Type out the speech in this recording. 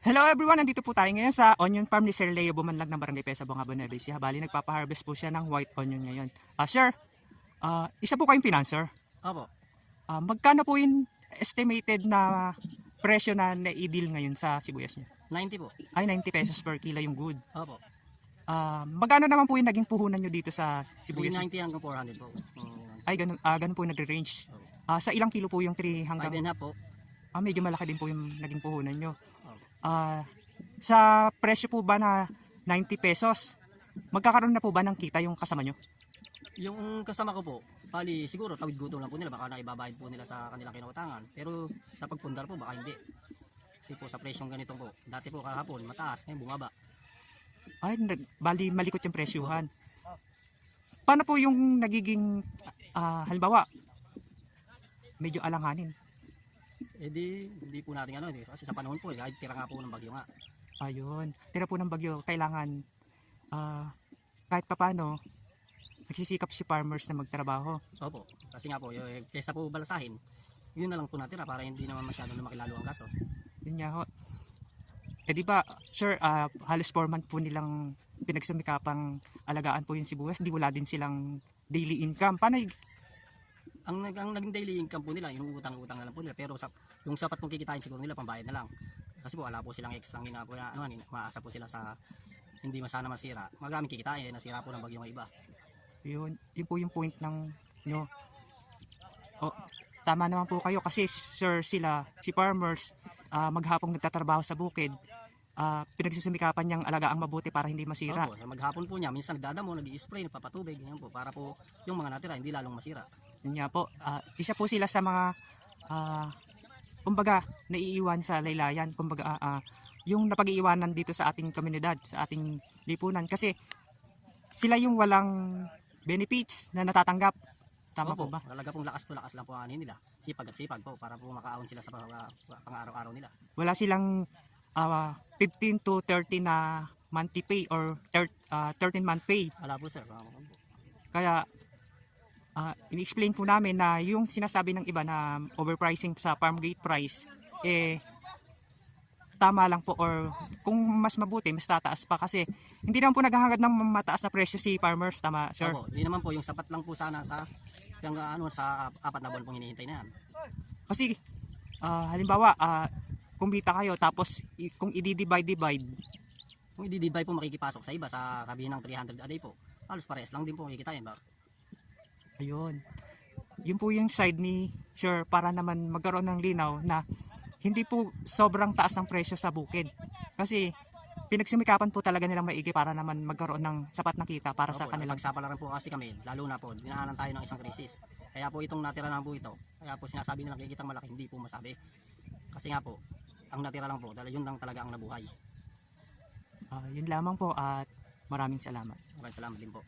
Hello everyone, nandito po tayo ngayon sa onion farm ni Sir Leo Bumanlag ng Barangay Pesa, Bongabo, Nueva Ecija. Bali, nagpapa-harvest po siya ng white onion ngayon. Sir, isa po kayong financer. Opo, Magkano po yung estimated na presyo na na-i-deal ngayon sa sibuyas niyo? 90 po. Ay, 90 pesos per kilo yung good. Opo, Magkano naman po yung naging puhunan nyo dito sa sibuyas niyo? 390 hanggang 400 po. Ay, ganun po yung nagre-range. Sa ilang kilo po yung 3 hanggang... 5.5 po. Medyo malaki din po yung naging puhunan nyo. Opo. Sa presyo po ba na 90 pesos, magkakaroon na po ba ng kita yung kasama nyo? Yung kasama ko po, bali siguro tawid gutom lang po nila, baka naibabayad po nila sa kanilang kinautangan. Pero sa pagpundar po, baka hindi. Kasi po sa presyong ganito po, dati po kahapon mataas, ngayon bumaba. Ay, bali malikot yung presyuhan. Paano po yung nagiging, halimbawa, medyo alanganin? Hindi po natin ano, kasi sa panahon po, kahit tira nga po ng bagyo nga. Ayun, tira po ng bagyo, kailangan kahit papano, nagsisikap si farmers na magtrabaho. Opo, kasi nga po, kesa po balasahin, yun na lang po natira para hindi naman masyadong lumaki lalo ang gastos. Yun nga ho. Di ba, sir, halos 4 months po nilang pinagsumikapang alagaan po yung sibuyas, di wala din silang daily income. Paano Ang naging daily income po nila, yung utang-utang na lang po nila, pero yung sapat pong kikitain siguro nila pambayad na lang. Kasi po wala po silang extra ginagawa na ano, maasa po sila sa hindi masana masira. Magamit kikitain, nasira po ng bagyo ng iba. yun po yung point ng nyo. Tama naman po kayo kasi sir si farmers, maghapong nagtatrabaho sa bukid, pinagsusumikapan niyang alagaang mabuti para hindi masira. Opo, sa maghapon po niya, minsan nagdadamo, nag-i-spray, nagpapatubig, ganyan po, para po yung mga natira hindi lalong masira. Yun nga po, isa po sila sa mga kumbaga naiiwan sa laylayan, kumbaga yung napag-iiwanan dito sa ating komunidad, sa ating lipunan kasi sila yung walang benefits na natatanggap. Tama Opo, po ba? talaga pong lakas lang po ang ano nila. Sipag at sipag po para po makaahon sila sa pang-araw-araw nila. Wala silang 15 to 30 na monthly pay or 13 month pay. Wala po sir. Kaya ini-explain po namin na yung sinasabi ng iba na overpricing sa farm gate price, tama lang po, or kung mas mabuti, mas tataas pa kasi hindi naman po naghahangad ng mataas na presyo si farmers, tama sir? Opo, yun naman po yung sapat lang po sana sa yung, sa 4 na buwan pong hinihintay na yan. Kasi halimbawa, kumita kayo tapos kung i-divide, Kung i-divide po makikipasok sa iba sa kabihin ng 300 a day po, halos parehas lang din po kikitain ba? ayun. Yun po yung side ni sir para naman magkaroon ng linaw na hindi po sobrang taas ang presyo sa bukid. Kasi pinagsumikapan po talaga nilang maigi para naman magkaroon ng sapat na kita para sa Opo, kanilang. nagsapalaran po kasi kami, lalo na po, dinaanan tayo ng isang krisis. Kaya po itong natira lang po ito, kaya po sinasabi nilang kikitang malaki, hindi po masabi. Kasi nga po, ang natira lang po, dahil yun lang talaga ang nabuhay. Yun lamang po at maraming salamat. Maraming salamat din po.